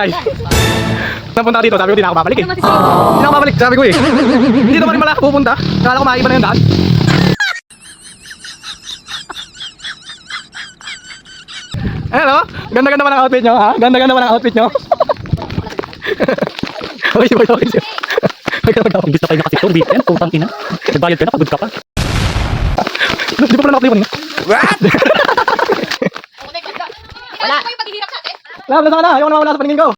Ay. Napunta dito, sabi ko di na ako babalik eh. Hindi na ako babalik, sabi ko eh. Hindi naman rin malaki pupunta. Kala ko maiba na yung daan. Ayan o, ganda-ganda pa ng outfit nyo ha? Ganda-ganda pa ng outfit nyo. Okay, si Boy, okay siya. May ka naman gusto kayo nakasitong weekend, putang ina. Nagbayad ka na, pagod ka pa. Di pa pala nakapli ko niya. What? Wala. Ano yung paghihirap natin? Wala na sana, ayaw na mawala sa paningin ko.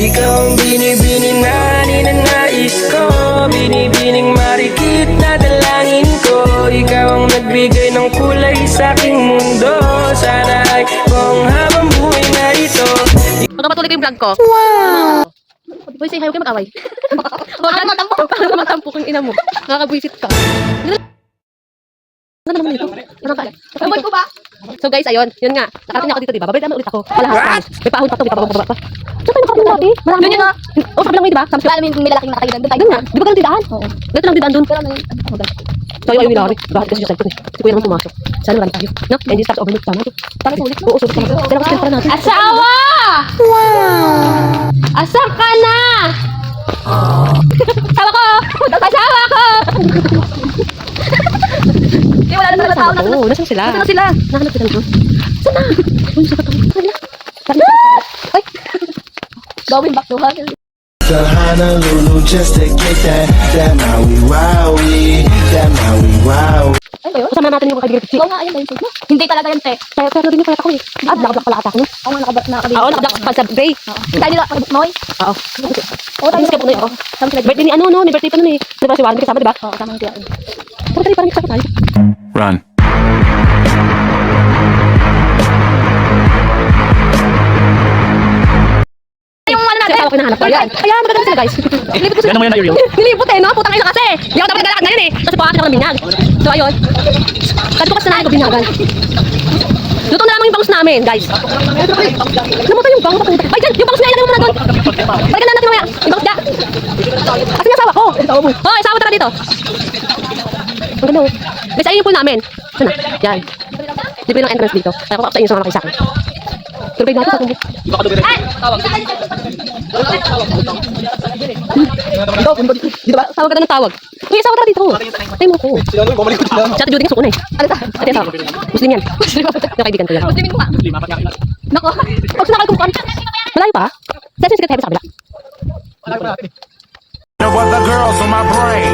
Ikaw ang binibining na ninanais ko, binibining marikit na dalangin ko. Ikaw ang nagbigay ng kulay sa aking mundo. Sana ay buong habang buhay na ito. Magpapatuloy ko yung vlog ko. Wow! Boy, say hi, huwag kayo mag-away. Huwag ka matampok. Huwag ka matampok yung ina mo. Nakakabwisit ka. Ano naman ito? Ano ko ba? So guys, ayun. Yun nga. Nakarating ako dito, diba? Babalik naman ulit ako. Palahas. May pahon pa ito. May pababa pa. Saan tayo nakarating natin? Marami yun nga. Oh, sabi lang mo, diba? Alam mo yung may lalaking nakatayo doon. Doon nga. Di ba ganun tidaan? Oo. Dito lang tidaan doon. So ayun, ayun nilari. Bakit kasi yung cellphone eh. Si Kuya naman pumasok. Sana marami tayo. No? And this starts overlook. Tama ito. Tama sulit. Oo, sulit naman. Kailangan kasi para natin. Asawa! Wow! Asan ka na? Asawa ko! Asawa ko! Di wala na talaga tao. Oo, nasaan sila? Nasaan sila? Nahanap sila nito. Saan na? Uy, sa katong. Ay! Going back to her. To Honolulu just to get that Maui Wowie, that Maui Wow. Ay, ba yun? Kasama natin yung kaibigan Pichi. Oo nga, ayun ba yun? Hindi talaga yun, te. Pero din yung kaya ako eh. Ah, black pala ata ako. Oo nga, nakabit. Oo, naka-black pa sa gray. Tayo nila, Moy. Oo. Oo, tayo Tapos nila. ako. Sama sila. Birthday ni ano, no? Ni birthday pa nun eh. Di ba si Warren kasama, di ba? Oo, sama sila. Tara, tara, parang kasama tayo. Run. Yung ano Kasi natin? asawa ko hinahanap ko. Ayan, magaganda sila guys. Nilipot ko sila. Yan naman yan na-real. Nilipot eh, no? Putang ina kasi. Hindi ako dapat naglalakad ngayon eh. Kasi pakakit ako ng binyag. So ayun. Kasi bukas na namin ko binyagan. Luto na lamang yung bangus namin, guys. Namatay yung bangus. Ay, dyan! Yung bangus niya, ilagay mo muna doon. Balikan na natin mamaya. Yung bangus niya. Kasi yung asawa ko. Oh, asawa tara dito. Ang ganda oh. Guys, ayun yung pool namin. Saan na? Yan. Libre ng entrance dito. Kaya ko sa inyo sa mga kayo sa akin. Turbay natin sa tumbo. Dito ba? Tawag ka na ng tawag. Uy, asawa tara dito. Tayo mo ko. Sila nung bumalik ko sila. Si Ate Judy nga suko na eh. Ano ta? Ate asawa. Muslim yan. Yung kaibigan ko yan. Muslimin ko nga. Nako. Pag sinakal kong kon. Malayo pa? Saan yung secret heaven sa kabila? No other girls on my brain,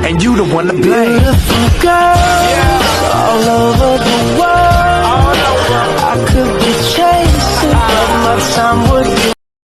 and you the one to blame.